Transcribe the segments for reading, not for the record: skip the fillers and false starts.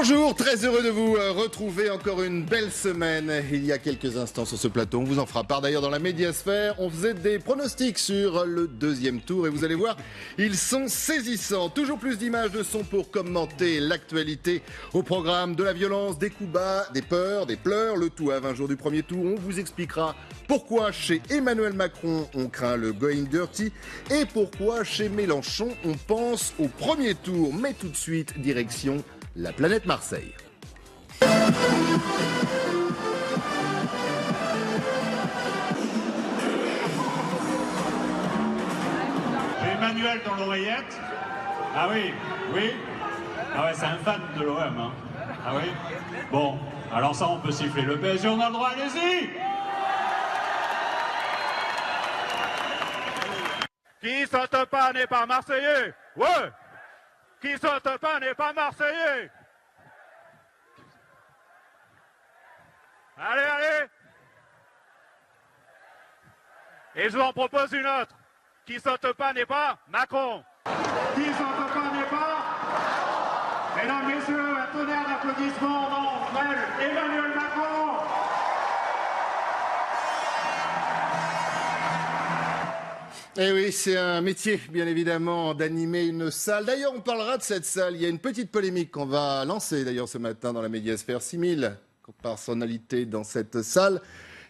Bonjour, très heureux de vous retrouver encore une belle semaine. Il y a quelques instants sur ce plateau, on vous en fera part d'ailleurs dans la médiasphère. On faisait des pronostics sur le deuxième tour et vous allez voir, ils sont saisissants. Toujours plus d'images de son pour commenter l'actualité au programme de la violence, des coups bas, des peurs, des pleurs. Le tout à 20 jours du premier tour. On vous expliquera pourquoi chez Emmanuel Macron on craint le going dirty et pourquoi chez Mélenchon on pense au premier tour. Mais tout de suite, direction la planète Marseille. J'ai Emmanuel dans l'oreillette. Ah oui, oui. Ah ouais, c'est un fan de l'OM. Hein. Ah oui. Bon, alors ça, on peut siffler le PSG, on a le droit, allez-y. Qui saute pas n'est pas Marseillais. Ouais. Qui saute pas n'est pas Marseillais. Allez, allez. Et je vous en propose une autre. Qui saute pas n'est pas Macron. Qui saute pas n'est pas. Mesdames, messieurs, un tonnerre d'applaudissements dans Emmanuel Macron. Eh oui, c'est un métier, bien évidemment, d'animer une salle. D'ailleurs, on parlera de cette salle. Il y a une petite polémique qu'on va lancer, d'ailleurs, ce matin dans la médiasphère. 6000 personnalités dans cette salle,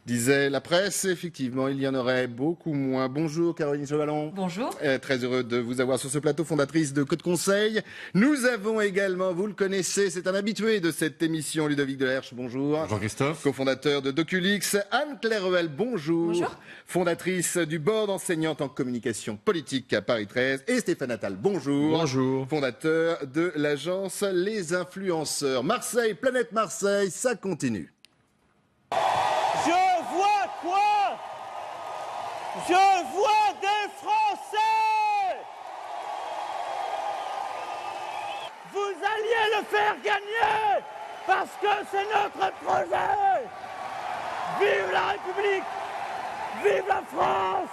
disait la presse. Effectivement, il y en aurait beaucoup moins. Bonjour, Caroline Chevalon. Bonjour. Très heureux de vous avoir sur ce plateau, fondatrice de Code Conseil. Nous avons également, vous le connaissez, c'est un habitué de cette émission, Ludovic Delerche. Bonjour. Bonjour Christophe. Cofondateur de Doculix. Anne-Claire Ruel, bonjour. Bonjour. Fondatrice du board enseignante en communication politique à Paris 13. Et Stéphane Attal, bonjour. Bonjour. Fondateur de l'agence Les Influenceurs. Marseille, planète Marseille, ça continue. Je vois quoi? Je vois des Français! Vous alliez le faire gagner parce que c'est notre projet! Vive la République! Vive la France!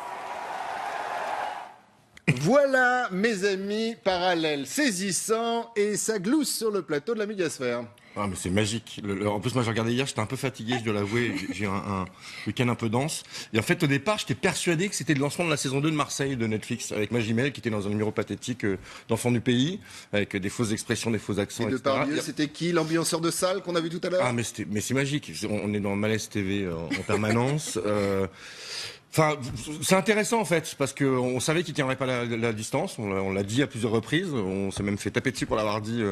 Voilà, mes amis, parallèles saisissants et ça glousse sur le plateau de la médiasphère. Ah mais c'est magique. En plus moi j'ai regardé hier, j'étais un peu fatigué, je dois l'avouer, j'ai eu un week-end un peu dense. Et en fait au départ j'étais persuadé que c'était le lancement de la saison 2 de Marseille de Netflix avec Magimel qui était dans un numéro pathétique d'Enfants du pays avec des fausses expressions, des faux accents, Et de etc. Pardieu, c'était qui l'ambianceur de salle qu'on a vu tout à l'heure? Ah mais c'est magique. On est dans Malaise TV en permanence. Enfin, c'est intéressant en fait, parce qu'on savait qu'il tiendrait pas la distance, on l'a dit à plusieurs reprises, on s'est même fait taper dessus pour l'avoir dit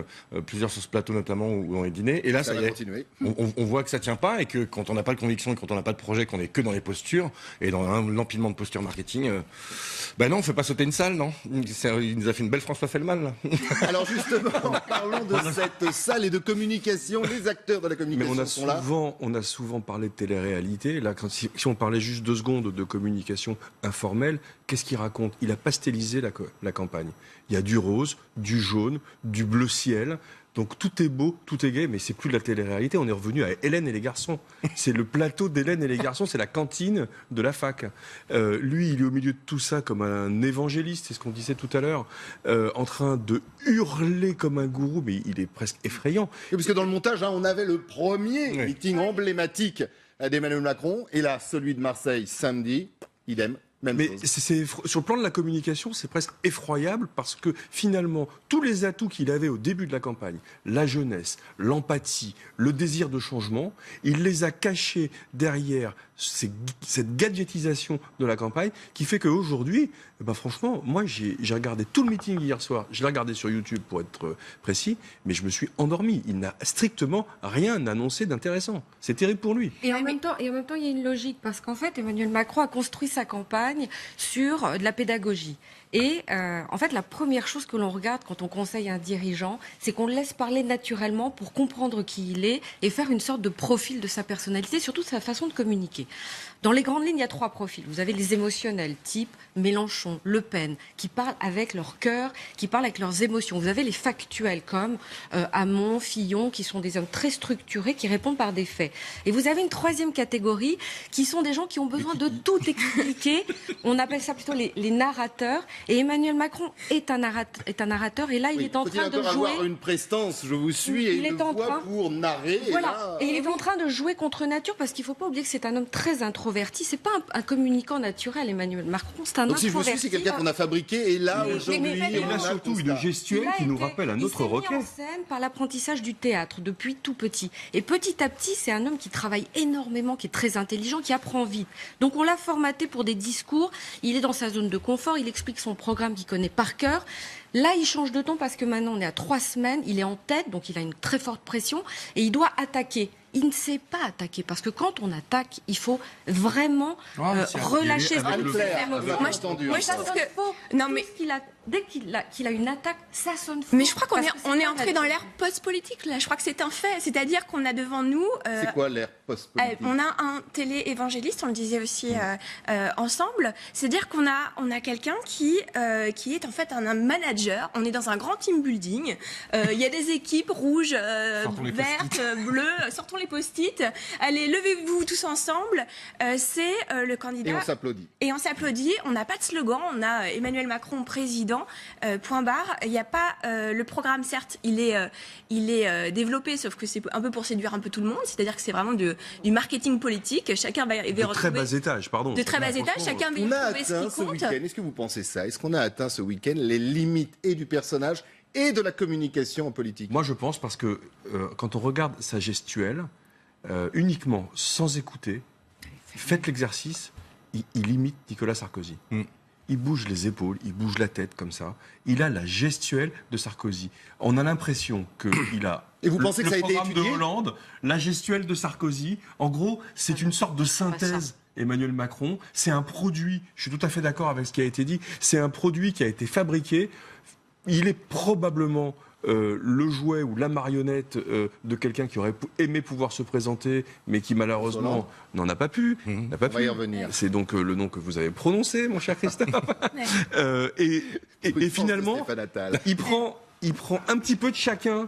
plusieurs sur ce plateau notamment où on est dîné. Et là, ça y est, on voit que ça tient pas et que quand on n'a pas de conviction et quand on n'a pas de projet, qu'on est que dans les postures et dans l'empilement de postures marketing, ben non, on fait pas sauter une salle, non. Il nous a fait une belle François Fellman là. Alors justement, parlons de cette salle et de communication. Les acteurs de la communication sont là. On a souvent parlé de télé-réalité. Là, si on parlait juste 2 secondes de communication informelle, qu'est-ce qu'il raconte? Il a pastelisé la campagne. Il y a du rose, du jaune, du bleu ciel. Donc tout est beau, tout est gai, mais c'est plus de la télé-réalité. On est revenu à Hélène et les garçons. C'est le plateau d'Hélène et les garçons, c'est la cantine de la fac. Lui, il est au milieu de tout ça comme un évangéliste, c'est ce qu'on disait tout à l'heure, en train de hurler comme un gourou, mais il est presque effrayant. Et parce que dans le montage, on avait le premier meeting emblématique d'Emmanuel Macron, et là, celui de Marseille samedi, idem. Mais sur le plan de la communication, c'est presque effroyable parce que finalement, tous les atouts qu'il avait au début de la campagne, la jeunesse, l'empathie, le désir de changement, il les a cachés derrière cette gadgetisation de la campagne qui fait qu'aujourd'hui, franchement, moi j'ai regardé tout le meeting hier soir, je l'ai regardé sur YouTube pour être précis, mais je me suis endormi. Il n'a strictement rien annoncé d'intéressant. C'est terrible pour lui. Et en même temps, il y a une logique parce qu'en fait, Emmanuel Macron a construit sa campagne sur de la pédagogie. Et en fait, la première chose que l'on regarde quand on conseille un dirigeant, c'est qu'on le laisse parler naturellement pour comprendre qui il est et faire une sorte de profil de sa personnalité, surtout de sa façon de communiquer. compliqué. Dans les grandes lignes, il y a 3 profils. Vous avez les émotionnels, type Mélenchon, Le Pen, qui parlent avec leur cœur, qui parlent avec leurs émotions. Vous avez les factuels, comme Hamon, Fillon, qui sont des hommes très structurés, qui répondent par des faits. Et vous avez une 3e catégorie, qui sont des gens qui ont besoin de tout expliquer. On appelle ça plutôt les narrateurs. Et Emmanuel Macron est un narrateur. Et là, il est en train de jouer... avoir une prestance, je vous suis, et une voix pour narrer. Voilà. Et il est en train de jouer contre nature, parce qu'il ne faut pas oublier que c'est un homme très introverti. C'est pas un communicant naturel, Emmanuel Macron. C'est un Donc, introverti. si je vous suis, c'est quelqu'un qu'on a fabriqué. Et là, aujourd'hui, il a surtout une gestuelle qui nous rappelle un autre Roquet. Il s'est mis en scène par l'apprentissage du théâtre depuis tout petit. Et petit à petit, c'est un homme qui travaille énormément, qui est très intelligent, qui apprend vite. Donc on l'a formaté pour des discours. Il est dans sa zone de confort. Il explique son programme qu'il connaît par cœur. Là, il change de ton parce que maintenant, on est à 3 semaines. Il est en tête, donc il a une très forte pression. Et il doit attaquer. Il ne sait pas attaquer, parce que quand on attaque, il faut vraiment relâcher ses émotions. Moi, je pense que... Non, mais dès qu'il a une attaque, ça sonne faux. Mais je crois qu'on est entré dans l'ère post-politique, là. Je crois que c'est un fait. C'est-à-dire qu'on a devant nous... c'est quoi l'ère post-politique? On a un télé-évangéliste, on le disait aussi ensemble. C'est-à-dire qu'on a quelqu'un qui est en fait un manager. On est dans un grand team building. Il y a des équipes rouges, vertes, bleues. Sortons les post-it. Allez, levez-vous tous ensemble. C'est le candidat. Et on s'applaudit. Et on s'applaudit. On n'a pas de slogan. On a Emmanuel Macron président. Point barre. Il n'y a pas le programme. Certes, il est développé, sauf que c'est un peu pour séduire un peu tout le monde. C'est-à-dire que c'est vraiment du marketing politique. Chacun va retrouver très bas étage, pardon. De très bas étage. Chacun va retrouver ce qui compte. Est-ce que vous pensez ça? Est-ce qu'on a atteint ce week-end les limites et du personnage et de la communication en politique? Moi, je pense parce que quand on regarde sa gestuelle, uniquement sans écouter, faites l'exercice, il imite Nicolas Sarkozy. Il bouge les épaules, il bouge la tête comme ça. Il a la gestuelle de Sarkozy. On a l'impression qu'il a Et vous pensez que ça a été programme de étudié Hollande, la gestuelle de Sarkozy. En gros, c'est une sorte de synthèse. Emmanuel Macron, c'est un produit, je suis tout à fait d'accord avec ce qui a été dit, c'est un produit qui a été fabriqué. Il est probablement le jouet ou la marionnette de quelqu'un qui aurait aimé pouvoir se présenter, mais qui malheureusement n'en a pas pu. N'a pas On va y revenir. C'est donc le nom que vous avez prononcé, mon cher Christophe. Et finalement, il prend un petit peu de chacun.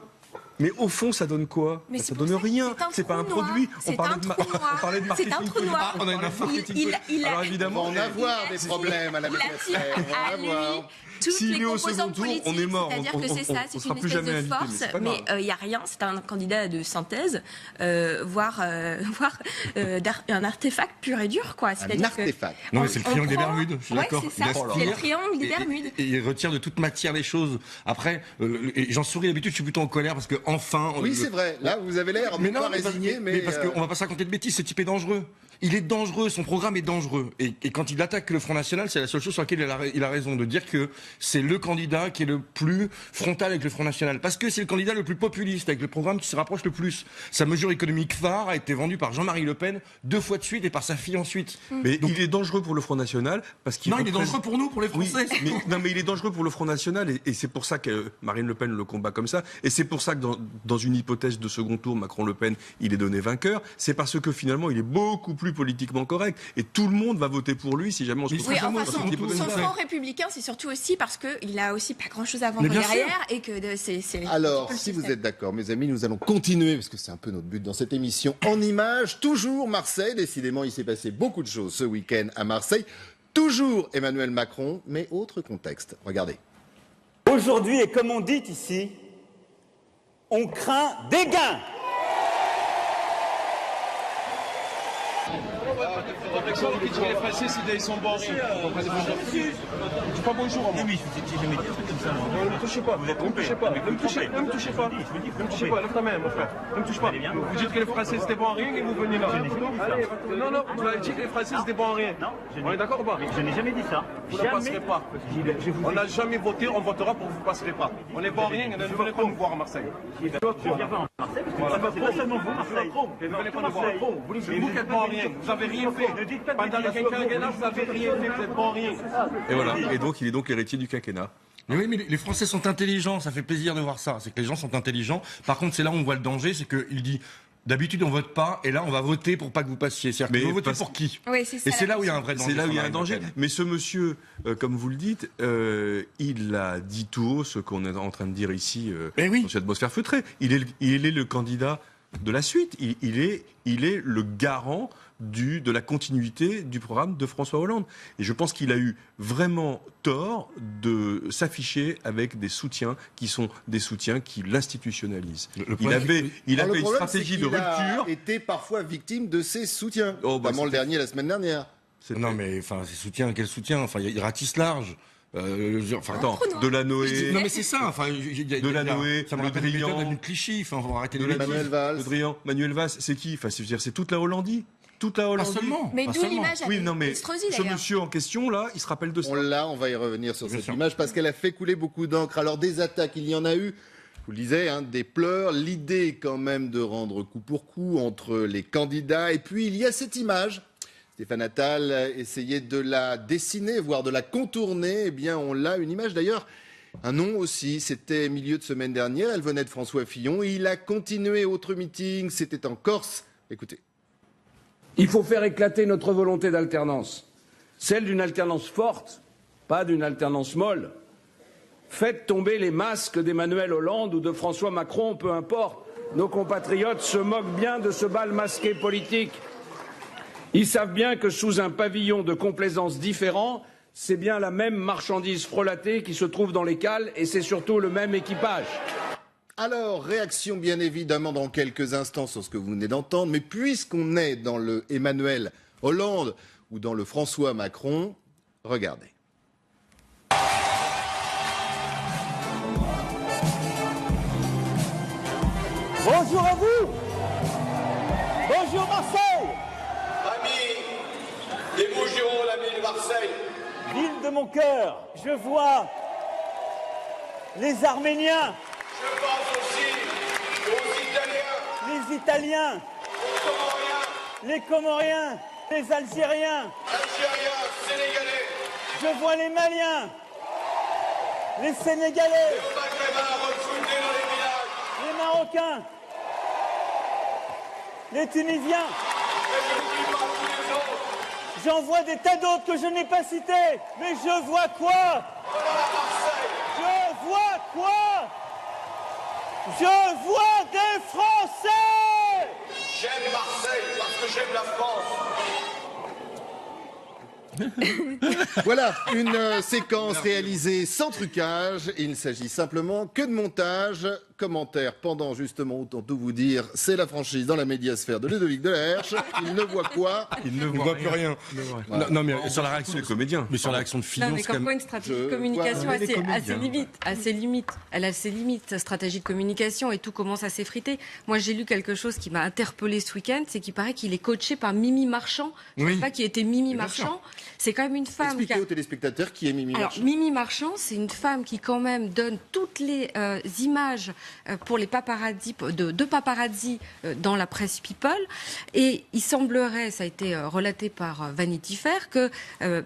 Mais au fond, ça donne quoi? Ça donne rien. C'est pas un produit. On parlait de marketing. C'est un trou noir. On a une marketing. Alors évidemment, on va en avoir des problèmes à la médiation. Toutes les composantes politiques, on est mort. C'est-à-dire que c'est ça, c'est une espèce de force, mais il n'y a rien, c'est un candidat de synthèse, voire un artefact pur et dur, quoi. Un artefact. Non, mais c'est le triangle des Bermudes, je suis d'accord. C'est ça, c'est le triangle des Bermudes. Et il retire de toute matière les choses. Après, et j'en souris d'habitude, je suis plutôt en colère parce que enfin. Oui, c'est vrai. Là, vous avez l'air pas résigné, mais parce qu'on va pas se raconter de bêtises. Ce type est dangereux. Il est dangereux, son programme est dangereux. Et quand il attaque le Front National, c'est la seule chose sur laquelle il a raison de dire que c'est le candidat qui est le plus frontal avec le Front National. Parce que c'est le candidat le plus populiste, avec le programme qui se rapproche le plus. Sa mesure économique phare a été vendue par Jean-Marie Le Pen 2 fois de suite et par sa fille ensuite. Mais donc, il est dangereux pour le Front National parce qu'il il est dangereux pour nous, pour les Français. Oui, mais il est dangereux pour le Front National et c'est pour ça que Marine Le Pen le combat comme ça. Et c'est pour ça que dans une hypothèse de second tour, Macron-Le Pen, il est donné vainqueur. C'est parce que finalement, il est beaucoup plus politiquement correct et tout le monde va voter pour lui si jamais on se retrouve dans cette hypothèse. Son front républicain, c'est surtout aussi parce qu'il a aussi pas grand-chose à vendre derrière et que c'est. Alors, si vous êtes d'accord, mes amis, nous allons continuer parce que c'est un peu notre but dans cette émission en images. Toujours Marseille, décidément, il s'est passé beaucoup de choses ce week-end à Marseille. Toujours Emmanuel Macron, mais autre contexte. Regardez. Aujourd'hui, et comme on dit ici, on craint des gains. Les Français, ils sont bons. Je dis pas bonjour. Oui, mais j'ai jamais dit un truc comme ça. Ne me touchez pas. Vous êtes trompé. Ne me touchez pas. Ne me touchez pas. Ne me touchez pas. Lève ta main, mon frère. Ne me touche pas. Vous dites que les Français, c'était bon à rien et vous venez là. Non, vous avez dit que les Français, c'était bon à rien. On est d'accord ou pas? Je n'ai jamais dit ça. Vous ne passerez pas. On n'a jamais voté, on votera pour que vous ne passerez pas. On est bon à rien et ne venez pas nous voir à Marseille. Je ne viens pas en Marseille parce que c'est pas seulement vous, Marseille. Ne venez pas nous voir. C'est vous qui êtes bon à rien. Vous n'avez rien fait. Pendant le quinquennat, vous n'avez rien fait, vous êtes bon à rien. Et voilà. Et donc, il est donc l'héritier du quinquennat. Mais oui, mais les Français sont intelligents, ça fait plaisir de voir ça. C'est que les gens sont intelligents. Par contre, c'est là où on voit le danger, c'est qu'il dit D'habitude, on vote pas, et là, on va voter pour pas que vous passiez. C'est-à-dire que vous votez pour qui? Oui, c'est ça. Et c'est là où il y a un vrai danger. C'est là où il y a un sur danger. Marine Le Pen. Mais ce monsieur, comme vous le dites, il a dit tout haut ce qu'on est en train de dire ici dans cette atmosphère feutrée. Il est le candidat de la suite. Il est le garant de la continuité du programme de François Hollande. Et je pense qu'il a eu vraiment tort de s'afficher avec des soutiens qui sont des soutiens qui l'institutionnalisent. Il avait une stratégie de rupture. Il a été parfois victime de ses soutiens, notamment le dernier la semaine dernière. Non, mais enfin, ses soutiens, quel soutien? Enfin, il ratisse large. Attends, Delanoë. Non, mais c'est ça. Enfin, Delanoë, ça me rappelle une méthode de Clichy. Enfin, on va arrêter de Manuel Valls. Manuel Valls, c'est qui? Enfin, c'est toute la Hollandie. Toute la Hollandie. Pas seulement. Mais d'où l'image Oui, non, mais Estrosi, ce d'ailleurs. monsieur en question, là, il se rappelle de ça. On va y revenir sur cette image parce qu'elle a fait couler beaucoup d'encre. Alors, des attaques, il y en a eu. Je vous le disais, des pleurs. L'idée, quand même, de rendre coup pour coup entre les candidats. Et puis, il y a cette image. Stéphane Attal essayait de la dessiner, voire de la contourner. Eh bien, on l'a, une image d'ailleurs, un nom aussi. C'était milieu de semaine dernière. Elle venait de François Fillon. Il a continué autre meeting. C'était en Corse. Écoutez. Il faut faire éclater notre volonté d'alternance. Celle d'une alternance forte, pas d'une alternance molle. Faites tomber les masques d'Emmanuel Hollande ou de François Macron, peu importe. Nos compatriotes se moquent bien de ce bal masqué politique. Ils savent bien que sous un pavillon de complaisance différent, c'est bien la même marchandise frelatée qui se trouve dans les cales et c'est surtout le même équipage. Alors, réaction bien évidemment dans quelques instants sur ce que vous venez d'entendre, mais puisqu'on est dans le Emmanuel Hollande ou dans le François Macron, regardez. Bonjour à vous. Bonjour Marseille. Amis des Bouches-du-Rhône, amis de Marseille. Ville de mon cœur, je vois les Arméniens. Je pense aussi aux Italiens. Les Italiens. Aux Comoriens. Les Comoriens. Les Algériens. Algériens, Sénégalais. Je vois les Maliens. Les Sénégalais. Les Maghrébins recrutés dans les villages. Les Marocains. Les Tunisiens. Et je n'oublie pas tous les autres. J'en vois des tas d'autres que je n'ai pas cités. Mais je vois quoi? Voilà Marseille. Je vois quoi? Je vois des Français. J'aime Marseille parce que j'aime la France. Voilà, une séquence réalisée sans trucage. Il ne s'agit simplement que de montage. Commentaire pendant justement, autant tout vous dire, c'est la franchise dans la médiasphère de Ludovic Delerche. Il ne voit quoi? Il ne voit plus rien. Voilà. Non, mais sur la réaction des comédiens. Mais sur la réaction de Fillon, Non, mais c'est quand comme quoi même... une stratégie de communication a ses limites. Elle a ses limites, sa stratégie de communication, et tout commence à s'effriter. Moi, j'ai lu quelque chose qui m'a interpellé ce week-end, c'est qu'il paraît qu'il est coaché par Mimi Marchand. Je ne sais pas qui était Mimi Marchand. C'est quand même une femme... Expliquez aux téléspectateurs qui est Mimi Marchand. Alors, Mimi Marchand, c'est une femme qui quand même donne toutes les images pour les paparazzi, de paparazzi dans la presse People. Et il semblerait, ça a été relaté par Vanity Fair, que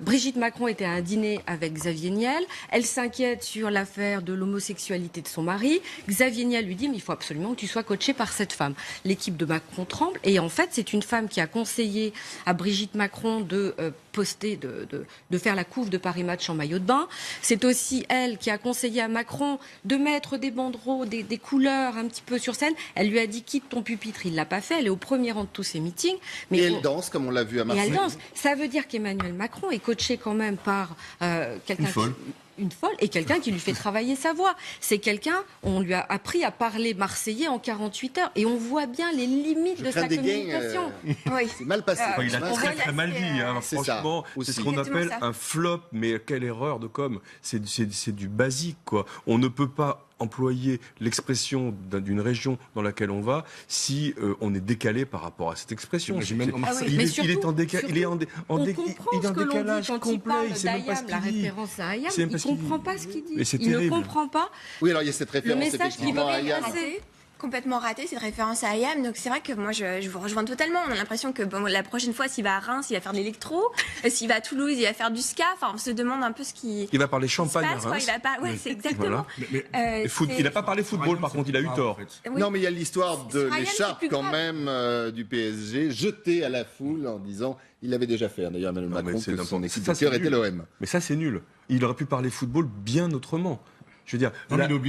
Brigitte Macron était à un dîner avec Xavier Niel. Elle s'inquiète sur l'affaire de l'homosexualité de son mari. Xavier Niel lui dit, mais il faut absolument que tu sois coaché par cette femme. L'équipe de Macron tremble. Et en fait, c'est une femme qui a conseillé à Brigitte Macron de poster, de faire la couve de Paris Match en maillot de bain. C'est aussi elle qui a conseillé à Macron de mettre des banderoles, des couleurs un petit peu sur scène. Elle lui a dit quitte ton pupitre, il l'a pas fait. Elle est au premier rang de tous ses meetings. Mais et elle danse comme on l'a vu à Marseille. Et elle danse. Ça veut dire qu'Emmanuel Macron est coaché quand même par quelqu'un une folle et quelqu'un qui lui fait travailler sa voix. C'est quelqu'un, on lui a appris à parler marseillais en 48 heures et on voit bien les limites de sa communication. Oui. C'est mal passé. Il a très mal dit, franchement. C'est ce qu'on appelle un flop, mais quelle erreur de com. C'est du basique, quoi. On ne peut pas employer l'expression d'une région dans laquelle on va si on est décalé par rapport à cette expression. Il est en décalage complet. Il sait même pas ce qu'il dit. La référence à Ayam, il ne comprend pas ce qu'il dit. Mais c'est il ne comprend pas. Oui, alors il y a cette référence le message qu'il veut à Ayam. complètement raté cette référence à IAM. Donc c'est vrai que moi je vous rejoins totalement. On a l'impression que bon, la prochaine fois, s'il va à Reims, il va faire de l'électro. S'il va à Toulouse, il va faire du ska. Enfin, on se demande un peu ce qui. Il va parler champagne à Reims. Il va pas. Ouais, c'est exactement. Voilà. Il n'a pas parlé football, par contre, il a eu tort. Oui. Non, mais il y a l'histoire de Ryan, l'écharpe c'est plus quand même du PSG, jetée à la foule en disant, il l'avait déjà fait d'ailleurs Emmanuel Macron, que son équipe de cœur était l'OM. Mais ça c'est nul. Il aurait pu parler football bien autrement. Je veux dire,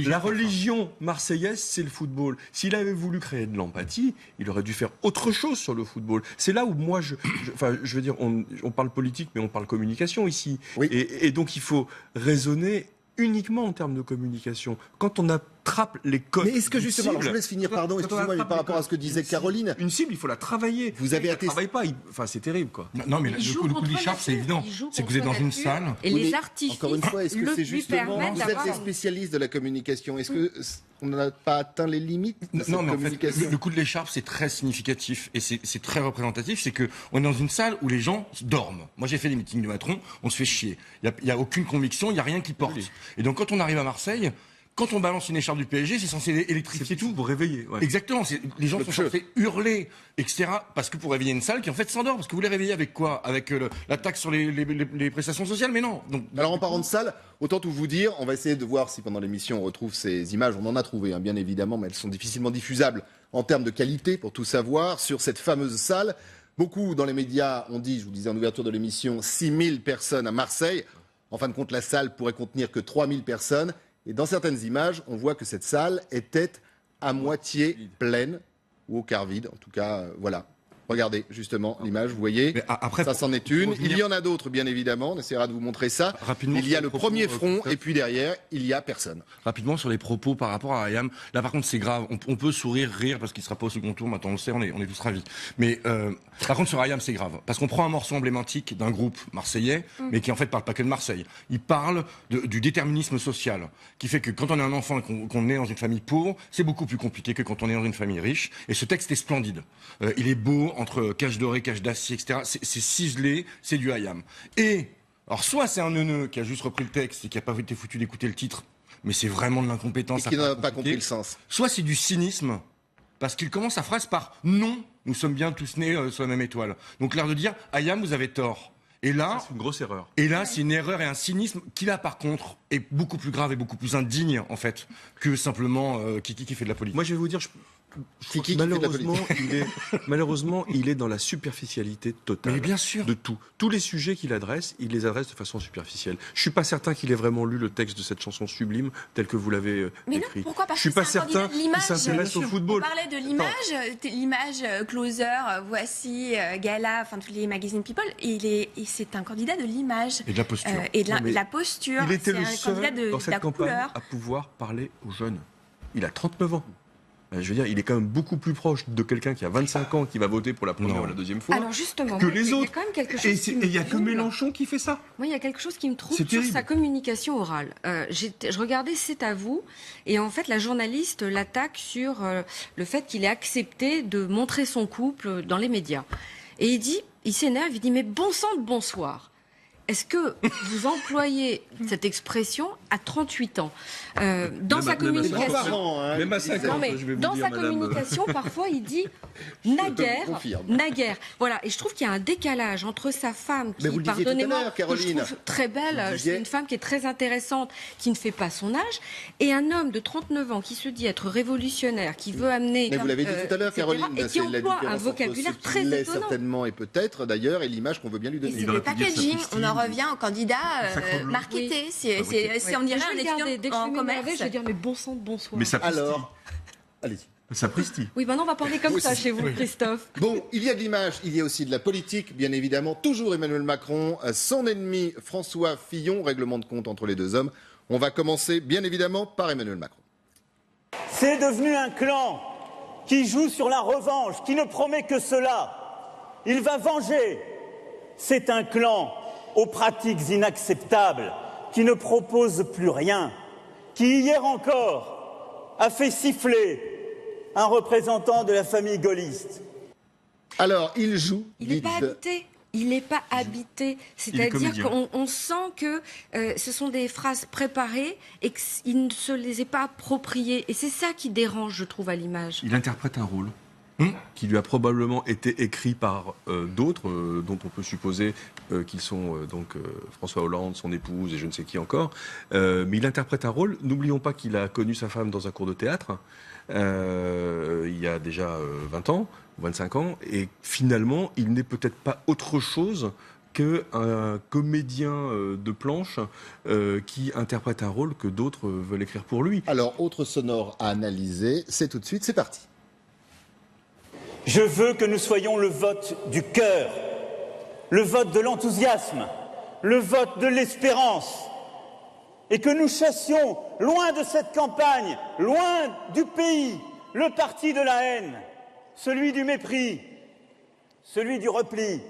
la religion marseillaise, c'est le football. S'il avait voulu créer de l'empathie, il aurait dû faire autre chose sur le football. C'est là où moi, je veux dire, on parle politique, mais on parle communication ici. Oui. Et donc, il faut raisonner uniquement en termes de communication. Quand on attrape les codes. Mais est-ce que justement, alors je vous laisse finir, pardon, excusez-moi, mais par rapport à ce que disait Caroline. Une cible, il faut la travailler. Vous avez attesté. Travaille pas, enfin c'est terrible quoi. Non, mais le coup de l'écharpe, c'est évident. C'est que vous êtes dans une salle. Et les artifices. Encore une fois, est-ce que c'est justement. Vous êtes des spécialistes de la communication. Est-ce que on n'a pas atteint les limites de cette communication ? Le coup de l'écharpe, c'est très significatif et c'est très représentatif. C'est qu'on est dans une salle où les gens dorment. Moi, j'ai fait des meetings de Macron, on se fait chier. Il n'y a aucune conviction, il n'y a rien qui porte. Et donc, quand on arrive à Marseille, quand on balance une écharpe du PSG, c'est censé électrifier tout. Pour réveiller. Ouais. Exactement. Les gens sont censés hurler, etc. Parce que pour réveiller une salle qui en fait s'endort. Parce que vous les réveillez avec quoi ? Avec la taxe sur les prestations sociales ? Mais non. Donc, alors en parlant de salle, autant tout vous dire, on va essayer de voir si pendant l'émission on retrouve ces images. On en a trouvé, bien évidemment, mais elles sont difficilement diffusables en termes de qualité pour tout savoir sur cette fameuse salle. Beaucoup dans les médias ont dit, je vous disais en ouverture de l'émission, 6000 personnes à Marseille. En fin de compte, la salle pourrait contenir que 3000 personnes. Et dans certaines images, on voit que cette salle était à moitié pleine, ou au quart vide. En tout cas, voilà. Regardez justement l'image, vous voyez, après, ça c'en est une. Il y en a d'autres, bien évidemment, on essaiera de vous montrer ça. Rapidement, il y a le premier front, et puis derrière, il y a personne. Rapidement sur les propos par rapport à Ayam, là par contre c'est grave, on peut sourire, rire, parce qu'il ne sera pas au second tour, maintenant on le sait, on est tous ravis. Mais par contre sur Ayam c'est grave, parce qu'on prend un morceau emblématique d'un groupe marseillais, mais qui en fait parle pas que de Marseille. Il parle du déterminisme social, qui fait que quand on est un enfant et qu'on est dans une famille pauvre, c'est beaucoup plus compliqué que quand on est dans une famille riche. Et ce texte est splendide. Il est beau, entre cage dorée, cage d'acier, etc. C'est ciselé, c'est du Ayam. Et, alors soit c'est un neuneu qui a juste repris le texte et qui n'a pas été foutu d'écouter le titre, mais c'est vraiment de l'incompétence. Et qui n'a pas compris le sens. Soit c'est du cynisme, parce qu'il commence sa phrase par « Non, nous sommes bien tous nés sur la même étoile ». Donc l'air de dire « Ayam, vous avez tort ». Et là, c'est une grosse erreur. Et là, c'est une erreur et un cynisme qui, là, par contre, est beaucoup plus grave et beaucoup plus indigne, en fait, que simplement Kiki qui fait de la politique. Moi, je vais vous dire, malheureusement, il est dans la superficialité totale. Mais bien sûr. De tout. Tous les sujets qu'il adresse, il les adresse de façon superficielle. Je suis pas certain qu'il ait vraiment lu le texte de cette chanson sublime tel que vous l'avez écrit. Non, pourquoi ? Parce je suis que pas certain qu'il s'intéresse au football. On parlait de l'image Closer, Voici, Gala, enfin tous les magazines People. Et c'est un candidat de l'image. Et de la posture. Et de la posture. Il était le seul de dans cette campagne à pouvoir parler aux jeunes. Il a 39 ans. Je veux dire, il est quand même beaucoup plus proche de quelqu'un qui a 25 ans qui va voter pour la première ou la deuxième fois que les autres. Et il n'y a que Mélenchon qui fait ça. Moi, il y a quelque chose qui me trouble sur sa communication orale. Je regardais C'est à vous, et en fait, la journaliste l'attaque sur le fait qu'il ait accepté de montrer son couple dans les médias. Et il s'énerve, il dit « Mais bon sang de bonsoir !» Est-ce que vous employez cette expression à 38 ans dans sa communication, dans sa communication, parfois il dit naguère. Voilà, et je trouve qu'il y a un décalage entre sa femme qui, pardonnez-moi, que je trouve très belle, c'est une femme qui est très intéressante, qui ne fait pas son âge, et un homme de 39 ans qui se dit être révolutionnaire, qui veut amener. Mais vous l'avez dit tout à l'heure, Caroline, et qui emploie un vocabulaire très étonnant. Certainement et peut-être d'ailleurs, et l'image qu'on veut bien lui donner. C'est le packaging. On en revient au candidat marketé. On dirait un étudiant en commerce. Je vais dire, mais bon sang de bonsoir. Mais ça alors, allez-y. Sapristi. Oui, maintenant on va parler comme ça chez vous, Christophe. Bon, il y a de l'image, il y a aussi de la politique, bien évidemment. Toujours Emmanuel Macron, son ennemi François Fillon, règlement de compte entre les deux hommes. On va commencer, bien évidemment, par Emmanuel Macron. C'est devenu un clan qui joue sur la revanche, qui ne promet que cela. Il va venger. C'est un clan aux pratiques inacceptables, qui ne propose plus rien, qui hier encore a fait siffler un représentant de la famille gaulliste. Alors, il joue. Il n'est pas habité. Il n'est pas habité, c'est-à-dire qu'on sent que ce sont des phrases préparées et qu'il ne se les est pas appropriées. Et c'est ça qui dérange, je trouve, à l'image. Il interprète un rôle qui lui a probablement été écrit par d'autres, dont on peut supposer qu'ils sont François Hollande, son épouse et je ne sais qui encore. Mais il interprète un rôle. N'oublions pas qu'il a connu sa femme dans un cours de théâtre il y a déjà 20 ans, 25 ans, et finalement, il n'est peut-être pas autre chose qu'un comédien de planche qui interprète un rôle que d'autres veulent écrire pour lui. Alors, autre sonore à analyser, c'est tout de suite, c'est parti. Je veux que nous soyons le vote du cœur, le vote de l'enthousiasme, le vote de l'espérance, et que nous chassions, loin de cette campagne, loin du pays, le parti de la haine, celui du mépris, celui du repli,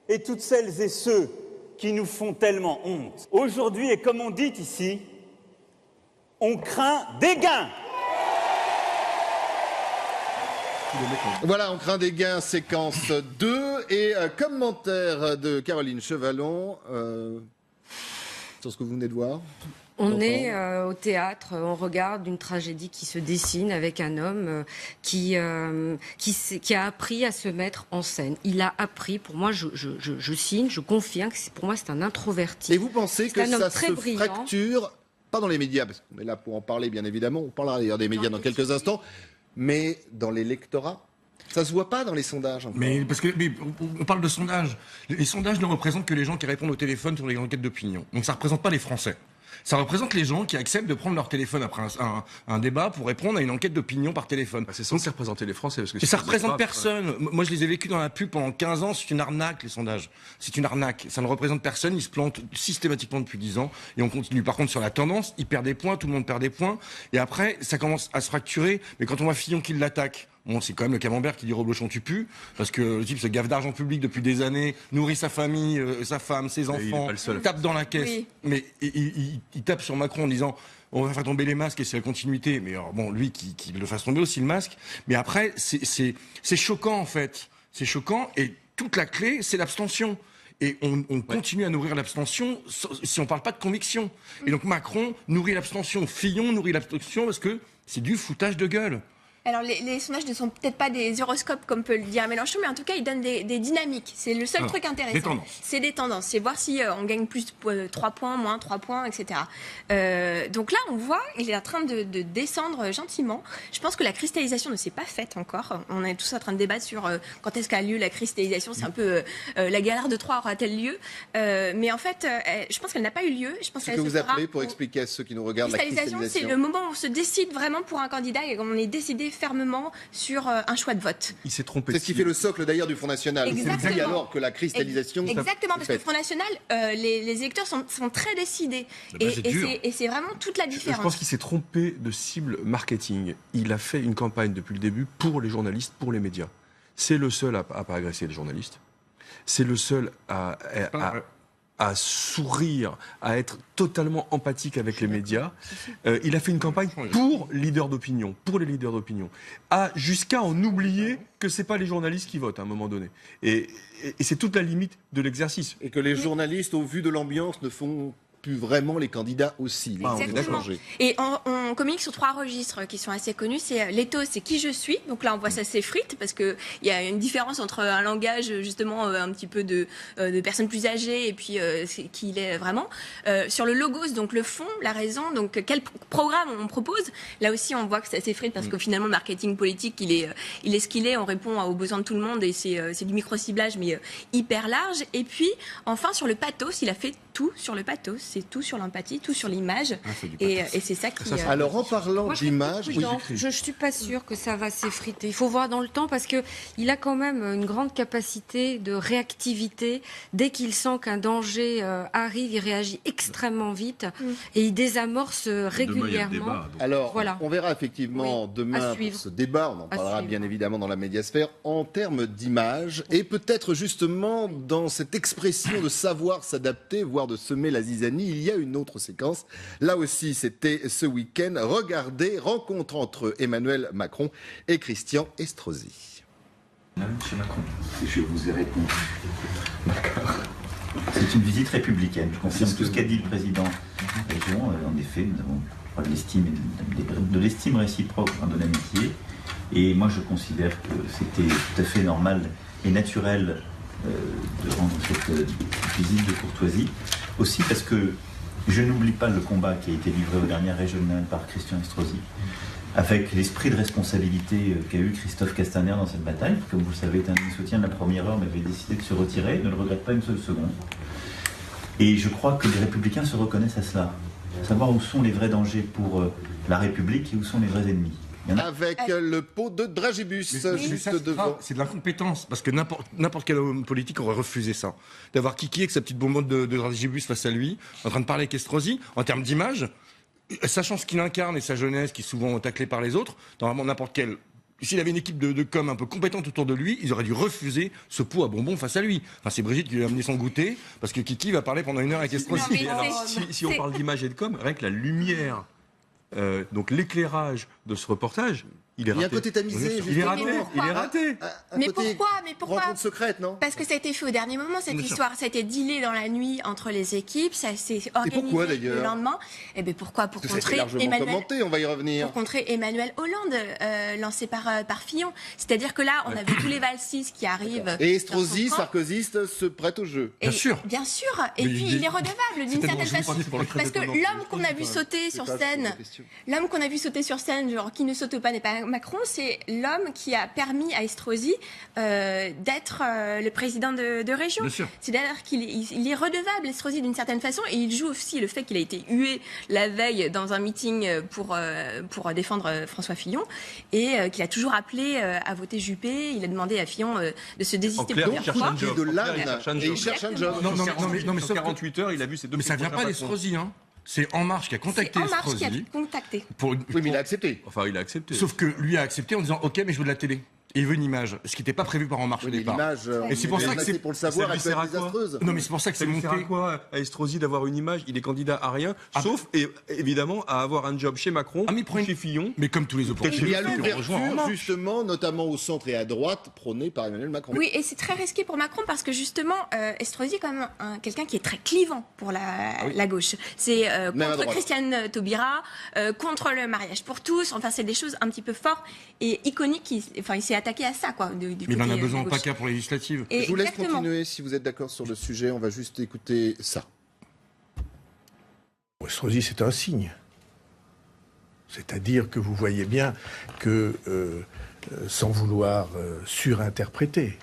et toutes celles et ceux qui nous font tellement honte. Aujourd'hui, et comme on dit ici, on craint des gains. Voilà, on craint des gains, séquence 2, et commentaire de Caroline Chevalon sur ce que vous venez de voir. On est au théâtre, on regarde une tragédie qui se dessine avec un homme qui a appris à se mettre en scène. Il a appris, pour moi, je signe, je confirme, que pour moi c'est un introverti. Et vous pensez que ça se fracture, pas dans les médias, parce qu'on est là pour en parler bien évidemment, on parlera d'ailleurs des médias dans quelques instants, mais dans l'électorat? Ça se voit pas dans les sondages. Mais on parle de sondages. Les sondages ne représentent que les gens qui répondent au téléphone sur les enquêtes d'opinion. Donc ça ne représente pas les Français. Ça représente les gens qui acceptent de prendre leur téléphone après un débat pour répondre à une enquête d'opinion par téléphone. C'est censé représenter les Français. Parce que et ça représente personne. Moi, je les ai vécus dans la pub pendant 15 ans. C'est une arnaque, les sondages. C'est une arnaque. Ça ne représente personne. Ils se plantent systématiquement depuis 10 ans. Et on continue. Par contre, sur la tendance, ils perdent des points. Tout le monde perd des points. Et après, ça commence à se fracturer. Mais quand on voit Fillon qui l'attaque, bon, c'est quand même le camembert qui dit Reblochon tu pues, parce que le type se gaffe d'argent public depuis des années, nourrit sa famille, sa femme, ses enfants, tape dans la caisse. Oui. Mais il tape sur Macron en disant on va faire tomber les masques et c'est la continuité. Mais alors, bon, lui qui le fasse tomber aussi le masque. Mais après, c'est choquant en fait. C'est choquant et toute la clé, c'est l'abstention. Et on continue à nourrir l'abstention si on ne parle pas de conviction. Et donc Macron nourrit l'abstention, Fillon nourrit l'abstention parce que c'est du foutage de gueule. Alors les sondages ne sont peut-être pas des horoscopes comme peut le dire Mélenchon, mais en tout cas ils donnent des dynamiques. C'est le seul truc intéressant. C'est des tendances. C'est voir si on gagne plus 3 points, moins 3 points, etc. Donc là on voit, il est en train de descendre gentiment. Je pense que la cristallisation ne s'est pas faite encore. On est tous en train de débattre sur quand est-ce qu'a lieu la cristallisation. C'est un peu la galère de Troie aura-t-elle lieu, mais en fait je pense qu'elle n'a pas eu lieu. Je pense ce que vous appelez, pour expliquer à ceux qui nous regardent, la cristallisation, c'est le moment où on se décide vraiment pour un candidat et on est décidé fermement sur un choix de vote. Il s'est trompé. C'est ce qui fait le socle d'ailleurs du Front National. Exactement. C'est alors que la cristallisation... Exactement, parce que le Front National, les électeurs sont très décidés. Et c'est vraiment toute la différence. Je pense qu'il s'est trompé de cible marketing. Il a fait une campagne depuis le début pour les journalistes, pour les médias. C'est le seul à pas agresser les journalistes. C'est le seul à sourire, à être totalement empathique avec les médias. Il a fait une campagne pour les leaders d'opinion, jusqu'à en oublier que c'est pas les journalistes qui votent à un moment donné. Et c'est toute la limite de l'exercice. Et que les journalistes, au vu de l'ambiance, ne font plus vraiment les candidats aussi. Exactement. Et on communique sur 3 registres qui sont assez connus. C'est l'éthos, c'est qui je suis. Donc là, on voit ça s'effrite parce qu'il y a une différence entre un langage justement un petit peu de personnes plus âgées et puis qui il est vraiment. Sur le logos, donc le fond, la raison, donc quel programme on propose. Là aussi, on voit que ça s'effrite parce que finalement, le marketing politique, il est ce qu'il est. On répond aux besoins de tout le monde et c'est du micro-ciblage mais hyper large. Et puis, enfin, sur le pathos, il a fait tout sur le pathos. C'est tout sur l'empathie, tout sur l'image. Et c'est ça qui... Alors, en parlant d'image... Je ne suis pas sûre que ça va s'effriter. Il faut voir dans le temps parce qu'il a quand même une grande capacité de réactivité. Dès qu'il sent qu'un danger arrive, il réagit extrêmement vite et il désamorce régulièrement. Alors, on verra effectivement demain pour ce débat. On en parlera bien évidemment dans la médiasphère en termes d'image et peut-être justement dans cette expression de savoir s'adapter, voire de semer la zizanie. Il y a une autre séquence. Là aussi, c'était ce week-end. Regardez, rencontre entre Emmanuel Macron et Christian Estrosi. Monsieur Macron. Je vous ai répondu. D'accord. C'est une visite républicaine. Je confirme tout ce qu'a dit le président de la région. En effet, nous avons de l'estime réciproque, de l'amitié. Et moi, je considère que c'était tout à fait normal et naturel de rendre cette visite de courtoisie. Aussi parce que je n'oublie pas le combat qui a été livré aux dernières régionales par Christian Estrosi, avec l'esprit de responsabilité qu'a eu Christophe Castaner dans cette bataille, qui, comme vous le savez, est un des soutiens de la première heure, mais avait décidé de se retirer, ne le regrette pas une seule seconde. Et je crois que les Républicains se reconnaissent à cela, savoir où sont les vrais dangers pour la République et où sont les vrais ennemis. Avec le pot de dragibus juste devant. C'est de l'incompétence, parce que n'importe quel homme politique aurait refusé ça. D'avoir Kiki avec sa petite bonbonne de dragibus face à lui, en train de parler avec Estrosi, en termes d'image, sachant ce qu'il incarne et sa jeunesse, qui est souvent taclée par les autres, normalement n'importe quel... S'il avait une équipe de com un peu compétente autour de lui, ils auraient dû refuser ce pot à bonbons face à lui. Enfin, c'est Brigitte qui lui a amené son goûter, parce que Kiki va parler pendant 1 heure avec Estrosi. Si on parle d'image et de com, rien que la lumière, donc l'éclairage de ce reportage, il est raté. Il y a un côté tamisé. Il est raté. Mais pourquoi rencontre secrète, non? Parce que ça a été fait au dernier moment, cette histoire. Ça a été dealé dans la nuit entre les équipes. Ça s'est organisé le lendemain. Et bien pourquoi? Pour contrer commenté, on va y revenir. Pour contrer Emmanuel Hollande, lancé par Fillon. C'est-à-dire que là, on a vu tous les valsistes qui arrivent. Et Estrosi, sarkozyste, se prête au jeu. Bien sûr. Bien sûr. Et puis il est redevable d'une certaine façon. Parce que l'homme qu'on a vu sauter sur scène, genre qui ne saute pas n'est pas Macron, c'est l'homme qui a permis à Estrosi d'être le président de région. C'est-à-dire qu'il est redevable, Estrosi, d'une certaine façon, et il joue aussi le fait qu'il a été hué la veille dans un meeting pour défendre François Fillon, et qu'il a toujours appelé à voter Juppé. Il a demandé à Fillon de se désister plusieurs fois. Il cherche un job. Non, mais sur 48 heures, il a vu ces deux. Mais ça vient pas d'Estrosi, hein. C'est En Marche qui a contacté Estrosi. Oui, mais il a accepté. Enfin, il a accepté. Sauf que lui a accepté en disant OK, mais je veux de la télé. Et il veut une image, ce qui n'était pas prévu par En Marche au départ. Et c'est pour ça que c'est pour le savoir, elle peut être désastreuse. Non, mais c'est pour ça que c'est monté. Ça lui sert à quoi à Estrosi d'avoir une image? Il est candidat à rien, sauf évidemment à avoir un job chez Macron, chez Fillon. Mais comme tous les opportunistes. Il y a l'ouverture, justement, notamment au centre et à droite, prônée par Emmanuel Macron. Oui, et c'est très risqué pour Macron parce que justement, Estrosi est quand même quelqu'un qui est très clivant pour la gauche. C'est contre Christiane Taubira, contre le mariage pour tous. Enfin, c'est des choses un petit peu fortes et iconiques. Il s'est attaqué à ça, quoi. Mais il en a besoin en PACA pour les législatives. Je vous laisse continuer si vous êtes d'accord sur le sujet. On va juste écouter ça. Estrosi, c'est un signe. C'est-à-dire que vous voyez bien que, sans vouloir surinterpréter,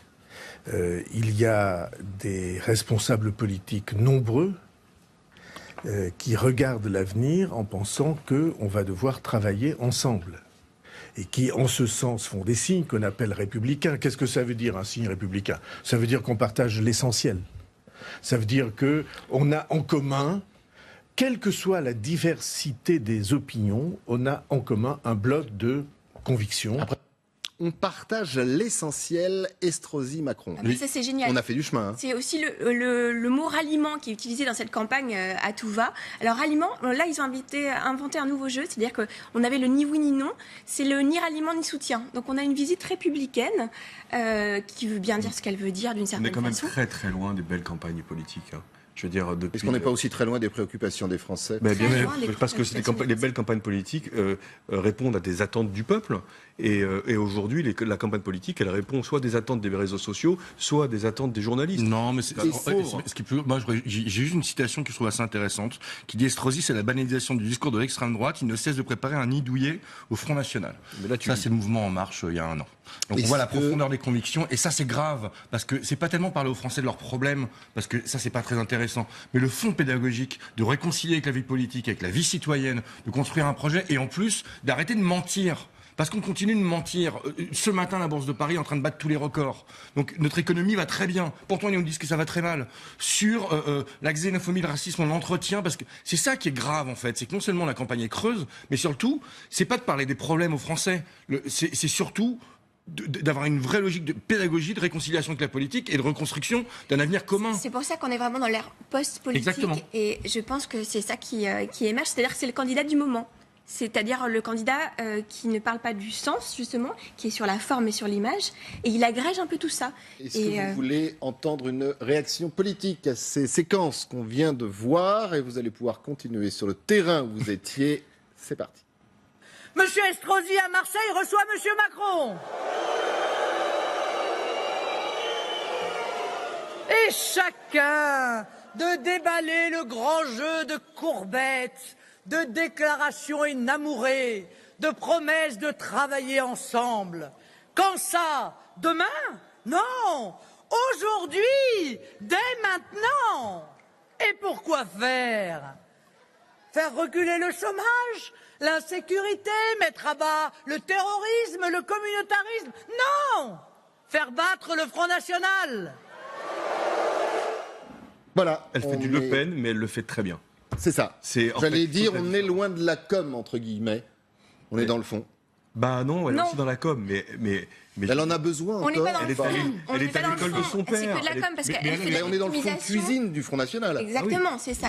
il y a des responsables politiques nombreux qui regardent l'avenir en pensant qu'on va devoir travailler ensemble. Et qui, en ce sens, font des signes qu'on appelle républicains. Qu'est-ce que ça veut dire, un signe républicain? Ça veut dire qu'on partage l'essentiel. Ça veut dire qu'on a en commun, quelle que soit la diversité des opinions, on a en commun un bloc de conviction. On partage l'essentiel, Estrosi-Macron. Ça, c'est génial. On a fait du chemin. C'est aussi le mot ralliement qui est utilisé dans cette campagne à tout va. Alors, ralliement, là, ils ont inventé un nouveau jeu, c'est-à-dire qu'on avait le ni oui ni non, c'est le ni ralliement ni soutien. Donc, on a une visite républicaine qui veut bien dire ce qu'elle veut dire d'une certaine façon. On est quand même très très loin des belles campagnes politiques. Je veux dire, est-ce qu'on n'est pas aussi très loin des préoccupations des Français? Parce que les belles campagnes politiques répondent à des attentes du peuple. Et aujourd'hui, la campagne politique, elle répond soit des attentes des réseaux sociaux, soit des attentes des journalistes. Non, mais ce qui est plus... Moi, j'ai juste une citation que je trouve assez intéressante, qui dit Estrosi, c'est la banalisation du discours de l'extrême droite. Il ne cesse de préparer un nid douillet au Front National. Mais là, ça, c'est le mouvement En Marche il y a 1 an. Donc on voit la profondeur des convictions, et ça c'est grave, parce que c'est pas tellement parler aux Français de leurs problèmes, parce que ça c'est pas très intéressant, mais le fond pédagogique, de réconcilier avec la vie politique, avec la vie citoyenne, de construire un projet, et en plus d'arrêter de mentir. Parce qu'on continue de mentir. Ce matin, la Bourse de Paris est en train de battre tous les records. Donc notre économie va très bien. Pourtant, ils nous disent que ça va très mal. Sur la xénophobie, le racisme, on l'entretient, parce que c'est ça qui est grave, en fait. C'est que non seulement la campagne est creuse, mais surtout, c'est pas de parler des problèmes aux Français. C'est surtout d'avoir une vraie logique de pédagogie, de réconciliation avec la politique et de reconstruction d'un avenir commun. C'est pour ça qu'on est vraiment dans l'ère post-politique. Exactement. Et je pense que c'est ça qui émerge, c'est-à-dire que c'est le candidat du moment. c'est-à-dire le candidat qui ne parle pas du sens, justement, qui est sur la forme et sur l'image, et il agrège un peu tout ça. Est-ce que vous voulez entendre une réaction politique à ces séquences qu'on vient de voir et vous allez pouvoir continuer sur le terrain où vous étiez. C'est parti. Monsieur Estrosi à Marseille reçoit Monsieur Macron. Et chacun de déballer le grand jeu de courbettes, de déclarations inamourées, de promesses de travailler ensemble. Quand ça? Demain? Non! Aujourd'hui! Dès maintenant! Et pourquoi faire? Faire reculer le chômage, l'insécurité, mettre à bas le terrorisme, le communautarisme? Non! Faire battre le Front National! Voilà. Elle fait du Le Pen, mais elle le fait très bien. C'est ça. J'allais dire, on est loin de la com, entre guillemets. On est dans le fond. Bah non, elle est aussi dans la com, mais elle en a besoin encore. On n'est pas dans le fond. Elle est à l'école de son père. C'est que de la com, parce qu'elle fait de la on est dans le fond de cuisine du Front National. Exactement, c'est ça.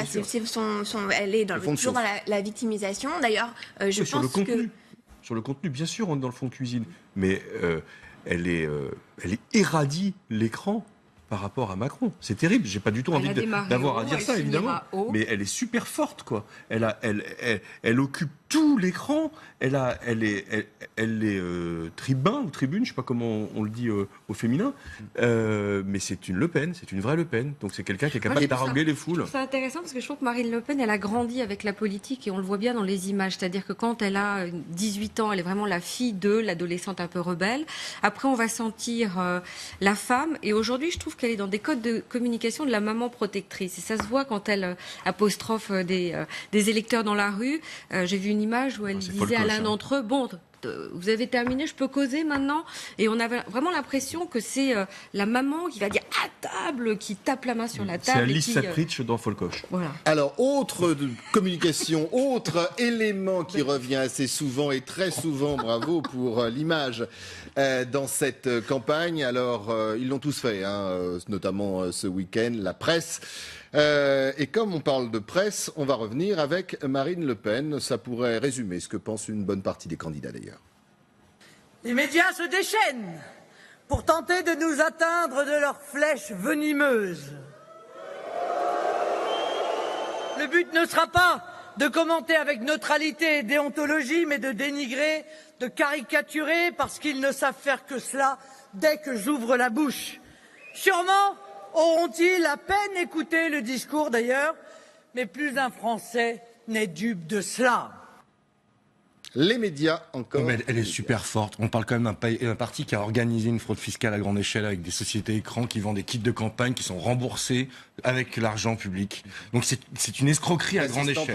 Elle est toujours dans la victimisation. D'ailleurs, je pense que... Sur le contenu, bien sûr, on est dans le fond de cuisine. Mais elle irradie l'écran par rapport à Macron. C'est terrible. J'ai pas du tout envie d'avoir à dire ça, évidemment. Mais elle est super forte, quoi. Elle occupe tout l'écran. Elle est tribun ou tribune, je sais pas comment on le dit au féminin. Mais c'est une Le Pen, c'est une vraie Le Pen. Donc c'est quelqu'un qui est capable d'haranguer les foules. C'est intéressant parce que je trouve que Marine Le Pen, elle a grandi avec la politique et on le voit bien dans les images. C'est-à-dire que quand elle a 18 ans, elle est vraiment la fille de l'adolescente un peu rebelle. Après, on va sentir la femme. Et aujourd'hui, je trouve qu'elle est dans des codes de communication de la maman protectrice. Et ça se voit quand elle apostrophe des électeurs dans la rue. J'ai vu une image où elle disait à l'un d'entre eux, bon, vous avez terminé, je peux causer maintenant? Et on avait vraiment l'impression que c'est la maman qui va dire à table, qui tape la main sur la table. C'est Alice Sapritch dans Folcoche. Voilà. Alors, autre communication, autre élément qui revient assez souvent et très souvent, bravo pour l'image, dans cette campagne. Alors, ils l'ont tous fait, notamment ce week-end, la presse. Et comme on parle de presse, on va revenir avec Marine Le Pen. Ça pourrait résumer ce que pense une bonne partie des candidats d'ailleurs. Les médias se déchaînent pour tenter de nous atteindre de leurs flèches venimeuses. Le but ne sera pas de commenter avec neutralité et déontologie, mais de dénigrer, de caricaturer, parce qu'ils ne savent faire que cela dès que j'ouvre la bouche. Sûrement auront-ils à peine écouté le discours d'ailleurs, mais plus d'un Français n'est dupe de cela. Les médias encore. Mais elle est super forte. On parle quand même d'un parti qui a organisé une fraude fiscale à grande échelle avec des sociétés écrans qui vendent des kits de campagne qui sont remboursés avec l'argent public. Donc c'est une escroquerie à grande échelle.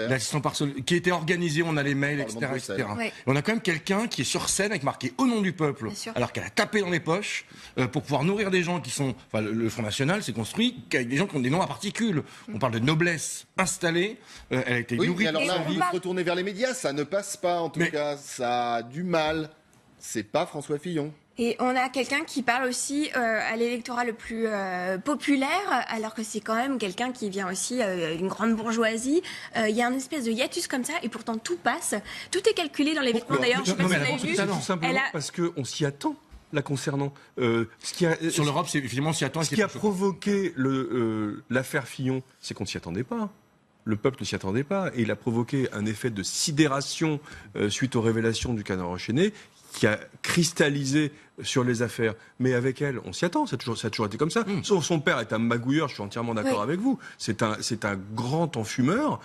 L'assistant parlementaire. Qui était organisé, on a les mails, etc. Ouais. On a quand même quelqu'un qui est sur scène avec marqué au nom du peuple, alors qu'elle a tapé dans les poches pour pouvoir nourrir des gens qui sont... Enfin, le Front National s'est construit avec des gens qui ont des noms à particules. On parle de noblesse installée. Elle a été nourrie. Oui, alors là, vous retournez vers les médias, ça ne passe pas en tout cas. Ça a du mal. C'est pas François Fillon. Et on a quelqu'un qui parle aussi à l'électorat le plus populaire, alors que c'est quand même quelqu'un qui vient aussi d'une grande bourgeoisie. Il y a une espèce de hiatus comme ça, et pourtant tout passe. Tout est calculé dans les vêtements. D'ailleurs, je ne sais pas si vous avez vu. Tout simplement parce qu'on s'y attend. Là concernant sur l'Europe, c'est évidemment on s'y attend. Ce qui a provoqué l'affaire Fillon, c'est qu'on ne s'y attendait pas. Le peuple ne s'y attendait pas, et il a provoqué un effet de sidération suite aux révélations du Canard enchaîné, qui a cristallisé sur les affaires. Mais avec elle, on s'y attend, ça a toujours été comme ça. Son père est un magouilleur, je suis entièrement d'accord avec vous. C'est un grand enfumeur.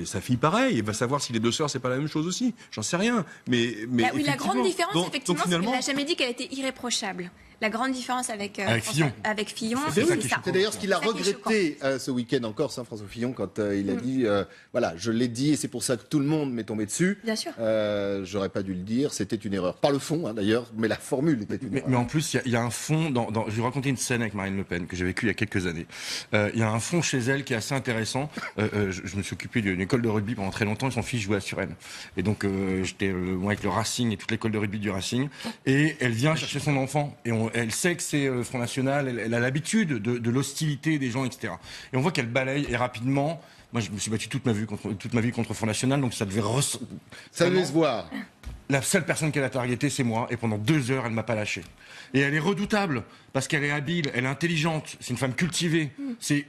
Sa fille, pareil. Il va savoir si les deux sœurs, c'est pas la même chose aussi. J'en sais rien. Mais la grande différence, effectivement, c'est qu'elle n'a jamais dit qu'elle était irréprochable. La grande différence avec Fillon, c'est ça. C'est d'ailleurs ce qu'il a regretté ce week-end en Corse, François Fillon, quand il a dit voilà, je l'ai dit et c'est pour ça que tout le monde m'est tombé dessus. Bien sûr. J'aurais pas dû le dire, c'était une erreur. Pas le fond, d'ailleurs, mais la forme formule était une mais en plus, il y a un fond. Je vais vous raconter une scène avec Marine Le Pen que j'ai vécue il y a quelques années. Il y a un fond chez elle qui est assez intéressant. Je me suis occupé d'une école de rugby pendant très longtemps et son fils jouait à Suresnes. Et donc, j'étais moi avec le Racing et toute l'école de rugby du Racing. Et elle vient chercher son enfant. Et elle sait que c'est le Front National. Elle a l'habitude de l'hostilité des gens, etc. Et on voit qu'elle balaye et rapidement. Moi, je me suis battu toute ma vie contre Front National, donc ça devait se voir. La seule personne qu'elle a targetée, c'est moi, et pendant 2 heures, elle ne m'a pas lâché. Et elle est redoutable, parce qu'elle est habile, elle est intelligente, c'est une femme cultivée,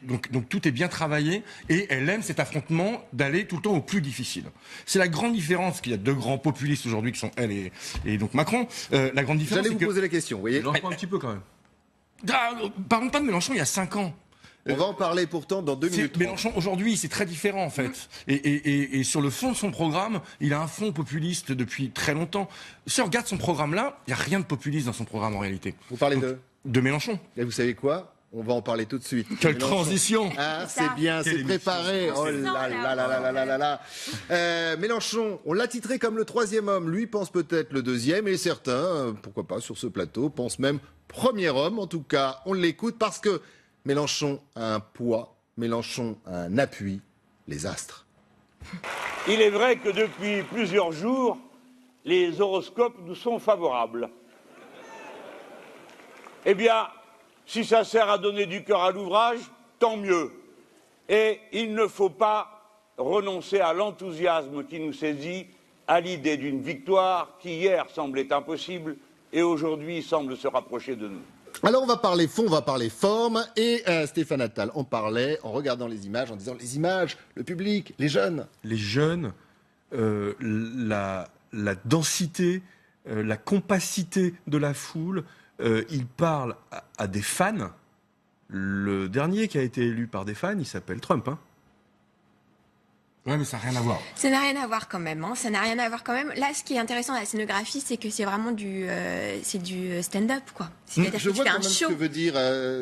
donc tout est bien travaillé, et elle aime cet affrontement d'aller tout le temps au plus difficile. C'est la grande différence, qu'il y a 2 grands populistes aujourd'hui, qui sont elle et donc Macron. La grande différence, J'allais vous poser la question, vous voyez. J'en prends un petit peu quand même. Parlons pas de Mélenchon il y a 5 ans. On va en parler pourtant dans 2 minutes. Mélenchon, aujourd'hui, c'est très différent en fait. Et sur le fond de son programme, il a un fond populiste depuis très longtemps. Si on regarde son programme-là, il n'y a rien de populiste dans son programme en réalité. Vous parlez de Mélenchon. Et vous savez quoi ? On va en parler tout de suite. Quelle transition! Ah, c'est bien, c'est préparé. Oh là là là là là là là. Mélenchon, on l'a titré comme le 3e homme. Lui pense peut-être le 2e, et certains, pourquoi pas, sur ce plateau, pensent même 1er homme. En tout cas, on l'écoute parce que Mélenchon a un poids, Mélenchon a un appui, les astres. Il est vrai que depuis plusieurs jours, les horoscopes nous sont favorables. Eh bien, si ça sert à donner du cœur à l'ouvrage, tant mieux. Et il ne faut pas renoncer à l'enthousiasme qui nous saisit à l'idée d'une victoire qui hier semblait impossible et aujourd'hui semble se rapprocher de nous. Alors on va parler fond, on va parler forme, et Stéphane Attal en parlait en regardant les images, en disant les images, le public, les jeunes. Les jeunes, la densité, la compacité de la foule, il parle à des fans. Le dernier qui a été élu par des fans, il s'appelle Trump. Hein. Ouais, mais ça n'a rien à voir. Ça n'a rien à voir quand même. Hein. Ça n'a rien à voir quand même. Là, ce qui est intéressant à la scénographie, c'est que c'est vraiment du stand-up, quoi. C'est-à-dire Je que tu vois fais quand un même show. ce que veut dire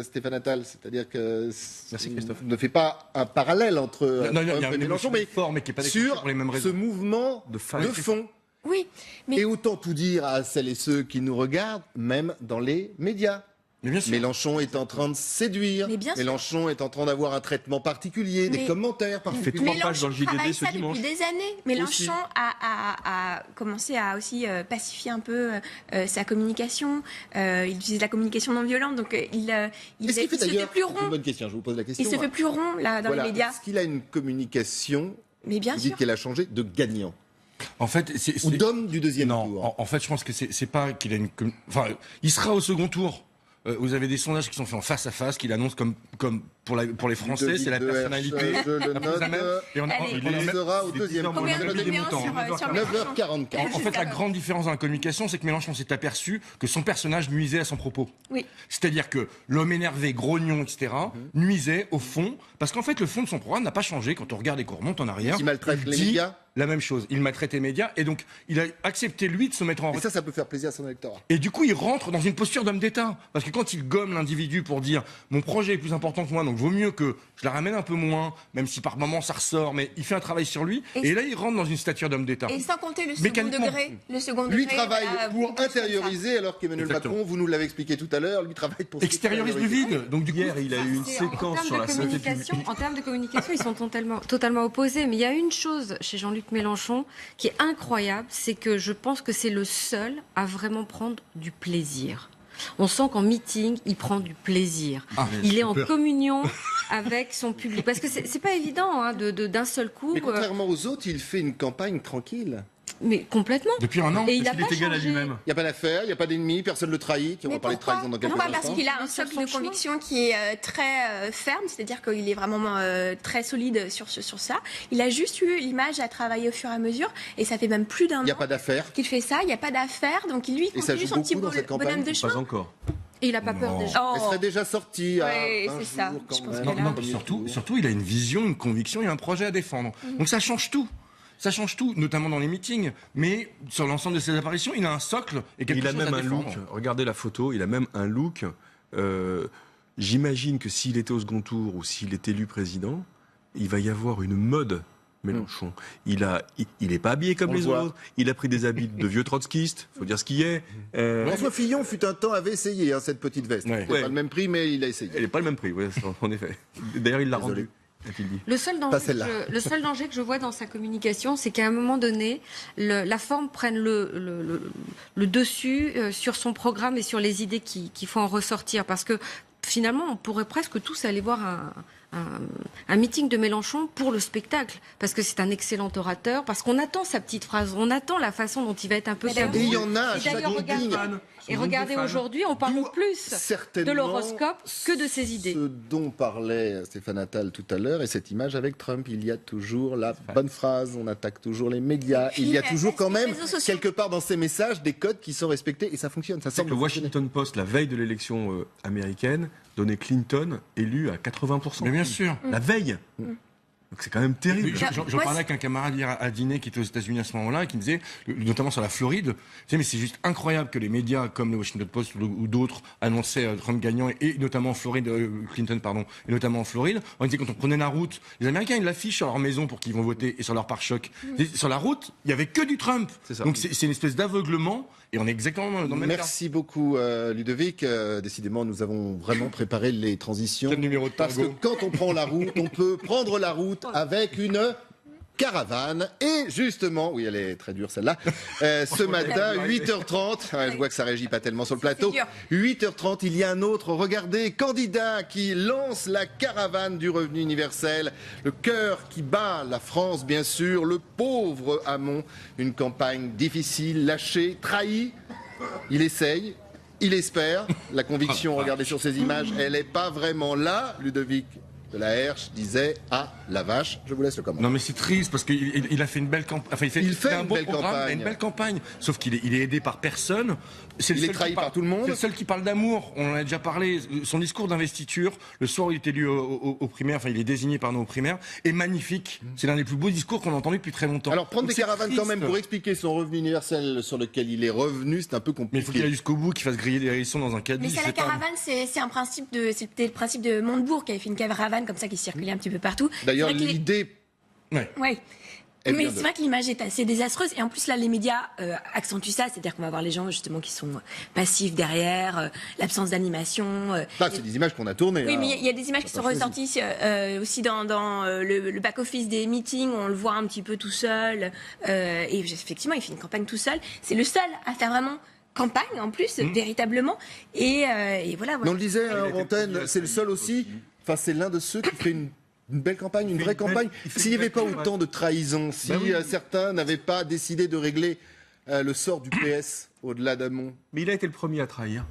Stéphane Attal, c'est-à-dire que merci Christophe. Ne fait pas un parallèle entre Trump et Mélenchon, mais qui est pas sur pour les mêmes raisons. ce mouvement de fond. Oui, mais et autant tout dire à celles et ceux qui nous regardent, même dans les médias. Mais bien sûr. Mélenchon est en train de séduire. Mélenchon est en train d'avoir un traitement particulier, des commentaires particuliers. Il fait 3 pages dans le JDD ce ça dimanche. depuis des années. Mélenchon a commencé à aussi pacifier un peu sa communication. Il utilise la communication non violente, donc il se fait plus rond. C'est une bonne question, je vous pose la question. Il se fait plus rond là dans les médias. Est-ce qu'il a une communication, mais bien vous sûr, dites qu'elle a changé, de gagnant? En fait, ou d'homme du 2e tour. En fait, je pense que c'est pas qu'il a une. Enfin, il sera au second tour. Vous avez des sondages qui sont faits en face à face, qu'il annonce comme pour les Français, c'est la personnalité. Il sera au 2e tour. 9h44. En fait, la grande différence dans la communication, c'est que Mélenchon s'est aperçu que son personnage nuisait à son propos. Oui. C'est-à-dire que l'homme énervé, grognon, etc., nuisait au fond, parce qu'en fait, le fond de son programme n'a pas changé. Quand on regarde et qu'on remonte en arrière, il maltraite les médias. La même chose. Il maltraite les médias, et donc il a accepté lui de se mettre en. Et ça peut faire plaisir à son électorat. Et du coup, il rentre dans une posture d'homme d'État, parce que quand il gomme l'individu pour dire mon projet est plus important que moi, donc vaut mieux que je la ramène un peu moins, même si par moment ça ressort, mais il fait un travail sur lui, et là il rentre dans une stature d'homme d'État. Et sans compter le second degré. Lui travaille pour intérioriser, alors qu'Emmanuel Macron, vous nous l'avez expliqué tout à l'heure, lui travaille pour extériorise du vide. Donc hier, il a eu une séquence sur la santé publique. En termes de communication, ils sont totalement opposés. Mais il y a une chose chez Jean-Luc Mélenchon qui est incroyable, c'est que je pense que c'est le seul à vraiment prendre du plaisir. On sent qu'en meeting, il prend du plaisir. Il est en communion avec son public. Parce que c'est pas évident hein, d'un seul coup. Mais contrairement aux autres, il fait une campagne tranquille. Mais complètement. Depuis un an, et il a pas égal à changé. lui-même. Il n'y a pas d'affaire, il n'y a pas d'ennemi, personne ne le trahit. On va parler de trahison dans quelques instants. Parce qu'il a un socle de conviction qui est très ferme, c'est-à-dire qu'il est vraiment très solide sur ça. Il a juste eu l'image à travailler au fur et à mesure, et ça fait même plus d'un an. Il n'y a pas d'affaire. Qu'il fait ça, il n'y a pas d'affaire, donc lui, il continue son petit bonhomme de chemin. Pas encore. Et il n'a pas peur déjà. Elle serait déjà sortie. Oui, c'est ça. Non, surtout, il a une vision, une conviction et un projet à défendre. Donc ça change tout. Ça change tout, notamment dans les meetings, mais sur l'ensemble de ses apparitions, il a un socle et quelque chose à défendre. Il a même un look, regardez la photo, il a même un look. J'imagine que s'il était au second tour ou s'il est élu président, il va y avoir une mode Mélenchon. Il est pas habillé comme les autres. Il a pris des habits de vieux trotskistes. Faut dire ce qu'il est. François Fillon fut un temps avait essayé cette petite veste. Ouais. Pas le même prix, mais il a essayé. Elle n'est pas le même prix, en effet. D'ailleurs, il l'a rendu. Le seul danger que je vois dans sa communication, c'est qu'à un moment donné, la forme prenne le dessus sur son programme et sur les idées qu'il faut en ressortir. Parce que finalement, on pourrait presque tous aller voir un meeting de Mélenchon pour le spectacle, parce que c'est un excellent orateur, parce qu'on attend sa petite phrase, on attend la façon dont il va être un peu... Et il y en a à chaque meeting. Et regardez aujourd'hui, on parle plus de l'horoscope que de ses idées. Ce dont parlait Stéphane Attal tout à l'heure, et cette image avec Trump, il y a toujours la bonne phrase, on attaque toujours les médias, il y a toujours quand même, quelque part dans ces messages, des codes qui sont respectés, et ça fonctionne. Ça semble le Washington Post, la veille de l'élection américaine, donnait Clinton élu à 80%. Mais bien sûr. La veille. Donc c'est quand même terrible. J'en parlais avec un camarade hier à dîner qui était aux États-Unis à ce moment-là, et qui me disait, notamment sur la Floride, mais c'est juste incroyable que les médias comme le Washington Post ou d'autres annonçaient Trump gagnant, et notamment en Floride, Clinton, pardon, et notamment en Floride. On disait quand on prenait la route, les Américains ils l'affichent sur leur maison pour qu'ils vont voter et sur leur pare-choc. Sur la route, il y avait que du Trump. Donc c'est une espèce d'aveuglement. Et on est exactement dans le même cas. Merci beaucoup Ludovic. Décidément, nous avons vraiment préparé les transitions. Quel numéro de Parce que quand on prend la route, on peut prendre la route avec une caravane. Et justement, oui, elle est très dure celle-là, ce matin, 8h30, je vois que ça réagit pas tellement sur le plateau, 8h30, il y a un autre, regardez, candidat qui lance la caravane du revenu universel, le cœur qui bat la France, bien sûr, le pauvre Hamon, une campagne difficile, lâchée, trahie, il essaye, il espère, la conviction, regardez sur ces images, elle n'est pas vraiment là, Ludovic de la Herche disait la vache. Je vous laisse le commentaire. Non mais c'est triste parce qu'il a fait une belle campagne. Enfin, il fait un bon programme, une belle campagne. Sauf qu'il est aidé par personne. Il est trahi par tout le monde. C'est le seul qui parle d'amour. On en a déjà parlé. Son discours d'investiture, le soir où il est élu aux primaires, enfin il est désigné aux primaires, est magnifique. C'est l'un des plus beaux discours qu'on a entendu depuis très longtemps. Alors prendre des caravanes quand même pour expliquer son revenu universel sur lequel il est revenu, c'est un peu compliqué. Mais il faut qu'il aille jusqu'au bout, qu'il fasse griller des hérissons dans un caddie. Mais c'est la caravane, c'est un principe c'était le principe de Montebourg qui avait fait une caravane comme ça qui circulait un petit peu partout. D'ailleurs, l'idée. Ouais. Mais c'est vrai que l'image est assez désastreuse et en plus là les médias accentuent ça, c'est-à-dire qu'on va voir les gens justement qui sont passifs derrière, l'absence d'animation. C'est des images qu'on a tournées. Oui, mais il y a des images qui sont ressorties aussi dans le back-office des meetings, on le voit un petit peu tout seul et effectivement il fait une campagne tout seul. C'est le seul à faire vraiment campagne en plus, véritablement. Et voilà. Mais on le disait en antenne, c'est le seul aussi. Enfin, c'est l'un de ceux qui fait une belle campagne, une vraie campagne. S'il n'y avait pas autant de trahison, si certains n'avaient pas décidé de régler le sort du PS au-delà d'Hamon. Mais il a été le premier à trahir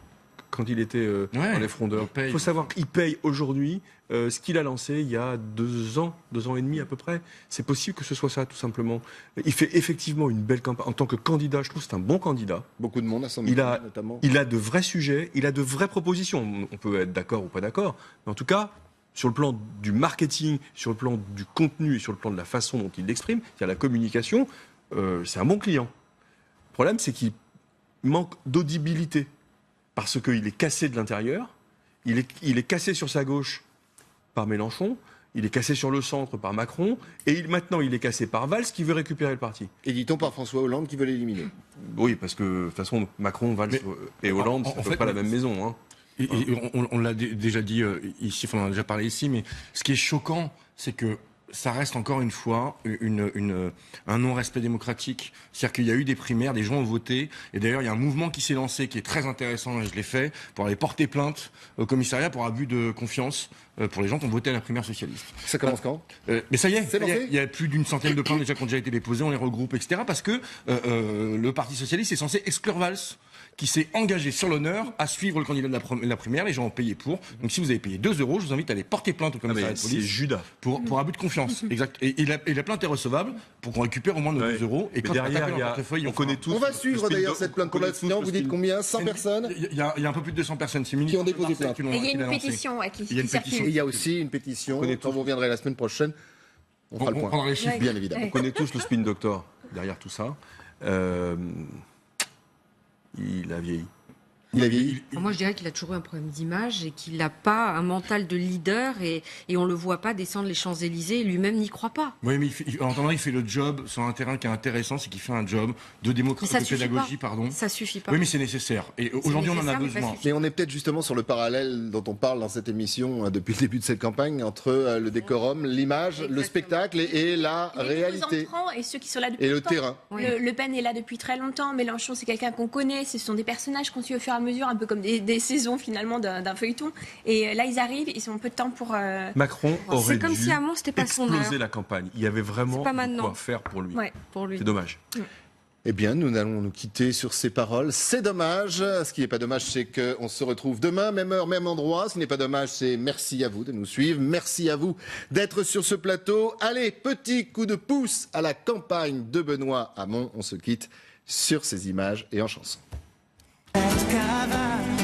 quand il était dans les frondeurs. Il faut savoir qu'il paye aujourd'hui ce qu'il a lancé il y a 2 ans et demi à peu près. C'est possible que ce soit ça, tout simplement. Il fait effectivement une belle campagne. En tant que candidat, je trouve que c'est un bon candidat. Beaucoup de monde à son notamment. Il a de vrais sujets, il a de vraies propositions. On peut être d'accord ou pas d'accord, mais en tout cas, sur le plan du marketing, sur le plan du contenu et sur le plan de la façon dont il l'exprime, c'est-à-dire la communication, c'est un bon client. Le problème, c'est qu'il manque d'audibilité, parce qu'il est cassé de l'intérieur, il est cassé sur sa gauche par Mélenchon, il est cassé sur le centre par Macron, et maintenant il est cassé par Valls qui veut récupérer le parti. Et dit-on par François Hollande qui veut l'éliminer. Oui, parce que de toute façon, Macron, Valls et Hollande, c'est pas la même maison. Hein. Et on l'a déjà dit ici, on en a déjà parlé ici, mais ce qui est choquant, c'est que ça reste encore une fois un non-respect démocratique. C'est-à-dire qu'il y a eu des primaires, des gens ont voté, et d'ailleurs il y a un mouvement qui s'est lancé qui est très intéressant, et je l'ai fait, pour aller porter plainte au commissariat pour abus de confiance pour les gens qui ont voté à la primaire socialiste. Ça commence quand Mais ça y est, il y a plus d'une centaine de plaintes déjà qui ont déjà été déposées, on les regroupe, etc. Parce que le Parti socialiste est censé exclure Valls, qui s'est engagé sur l'honneur à suivre le candidat de la primaire. Les gens ont payé pour. Donc si vous avez payé 2 €, je vous invite à aller porter plainte au commissariat de police. C'est Judas. Pour abus de confiance. Exact. Et la plainte est recevable pour qu'on récupère au moins nos 2 €. Et quand derrière, on connaît tous. On va suivre d'ailleurs cette plainte pour l'instant. Vous dites combien 100 personnes Il y a un peu plus de 200 personnes qui ont déposé plainte. Et il y a une pétition qui circule. Et il y a aussi une pétition. Quand vous reviendrez la semaine prochaine, on fera le point. Prendra les chiffres, bien évidemment. On connaît tous le spin doctor derrière tout ça. Il a vieilli. Il a vieilli. Moi, je dirais qu'il a toujours eu un problème d'image et qu'il n'a pas un mental de leader et on le voit pas descendre les Champs-Élysées et lui-même n'y croit pas. Oui, mais en attendant, il fait le job sur un terrain qui est intéressant, c'est qu'il fait un job de démocratie, de pédagogie, pardon. Ça suffit pas. Oui, mais c'est nécessaire. Et aujourd'hui, on en a besoin. Mais on est peut-être justement sur le parallèle dont on parle dans cette émission depuis le début de cette campagne entre le décorum, l'image, le spectacle et la réalité. Et ceux qui sont là depuis et le longtemps. terrain. Le Pen est là depuis très longtemps. Mélenchon, c'est quelqu'un qu'on connaît. Ce sont des personnages qu'on suit au fur et à mesure, un peu comme des saisons finalement d'un feuilleton. Et là, ils arrivent, ils ont peu de temps pour. Macron aurait C'est comme dû si Hamon, c'était pas son heure. exploser la campagne. Il y avait vraiment quoi faire pour lui. Ouais, pour lui. C'est dommage. Eh bien, nous allons nous quitter sur ces paroles. C'est dommage. Ce qui n'est pas dommage, c'est qu'on se retrouve demain, même heure, même endroit. Ce qui n'est pas dommage, c'est merci à vous de nous suivre. Merci à vous d'être sur ce plateau. Allez, petit coup de pouce à la campagne de Benoît Hamon. On se quitte sur ces images et en chanson. Caravane.